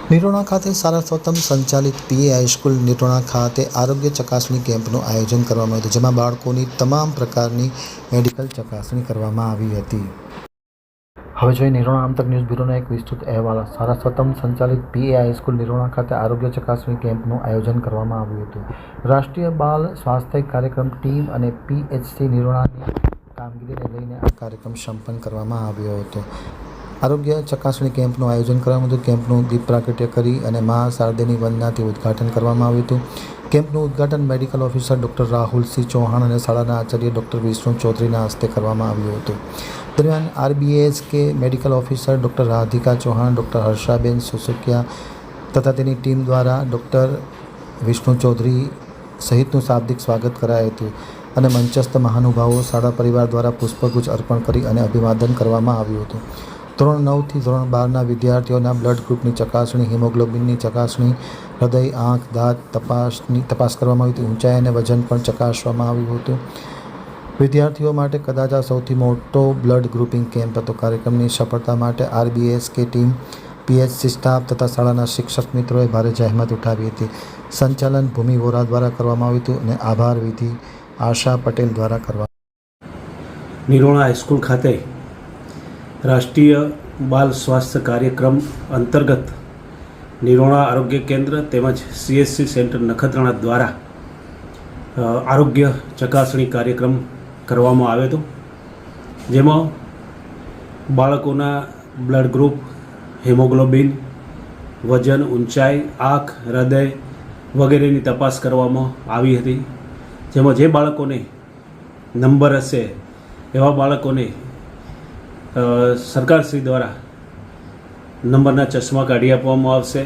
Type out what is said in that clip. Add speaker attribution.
Speaker 1: નિરોણા ખાતે સારસ્વતમ સંચાલિત પીએ હાઈસ્કૂલ નિરોણા ખાતે આરોગ્ય ચકાસણી કેમ્પનું આયોજન કરવામાં આવ્યું હતું, જેમાં બાળકોની તમામ પ્રકારની મેડિકલ ચકાસણી કરવામાં આવી હતી. હવે જોઈએ નિરોણા આમતક ન્યૂઝ બ્યુરોનો એક વિસ્તૃત અહેવાલ. સારસ્વતમ સંચાલિત પીએ હાઈસ્કૂલ નિરોણા ખાતે આરોગ્ય ચકાસણી કેમ્પનું આયોજન કરવામાં આવ્યું હતું. રાષ્ટ્રીય બાલ સ્વાસ્થ્ય કાર્યક્રમ ટીમ અને પીએચસી નિરોણાની કામગીરીને લઈને આ કાર્યક્રમ સંપન્ન કરવામાં આવ્યો હતો. આરોગ્ય ચકાસણી કેમ્પનું આયોજન કરવામાં હતું. કેમ્પનું દીપ પ્રાગટ્ય કરી અને મા શારદેની વંદનાથી ઉદ્ઘાટન કરવામાં આવ્યું હતું. કેમ્પનું ઉદ્ઘાટન medical officer doctor Rahulsinh Chauhan અને શાળાના આચાર્ય ડૉક્ટર વિષ્ણુ ચૌધરીના હસ્તે કરવામાં આવ્યું હતું. દરમિયાન RBSK medical officer doctor Radhika Chauhan, doctor Harshaben Susukiya તથા તેની ટીમ દ્વારા ડૉક્ટર વિષ્ણુ ચૌધરી સહિતનું શાબ્દિક સ્વાગત કરાયું હતું અને મંચસ્થ મહાનુભાવો શાળા પરિવાર દ્વારા પુષ્પગુચ્છ અર્પણ કરી અને અભિવાદન કરવામાં આવ્યું હતું. ધોરણ 9 થી ધોરણ 12ના વિદ્યાર્થીઓના બ્લડ ગ્રુપની ચકાસણી, હિમોગ્લોબિનની ચકાસણી, હૃદય, આંખ, દાંત તપાસ કરવામાં આવી હતી. ઊંચાઈ અને વજન પણ ચકાસવામાં આવ્યું હતું. વિદ્યાર્થીઓ માટે કદાચ આ સૌથી મોટો બ્લડ ગ્રુપિંગ કેમ્પ હતો. કાર્યક્રમની સફળતા માટે આરબીએસકે ટીમ, પીએચસી સ્ટાફ તથા શાળાના શિક્ષક મિત્રોએ ભારે જહેમત ઉઠાવી હતી. સંચાલન ભૂમિ વોરા દ્વારા કરવામાં આવ્યું હતું અને આભાર વિધિ આશા પટેલ દ્વારા કરવામાં.
Speaker 2: નિરોણા હાઈસ્કૂલ ખાતે રાષ્ટ્રીય બાલ સ્વાસ્થ્ય કાર્યક્રમ અંતર્ગત નિરોણા આરોગ્ય કેન્દ્ર તેમજ સીએસસી સેન્ટર નખત્રાણા દ્વારા આરોગ્ય ચકાસણી કાર્યક્રમ કરવામાં આવ્યો હતો, જેમાં બાળકોના બ્લડ ગ્રુપ, હિમોગ્લોબિન, વજન, ઊંચાઈ, આંખ, હૃદય વગેરેની તપાસ કરવામાં આવી હતી. જેમાં જે બાળકોને નંબર હશે એવા બાળકોને સરકારશ્રી દ્વારા નંબરના ચશ્મા કાઢી આપવામાં આવશે.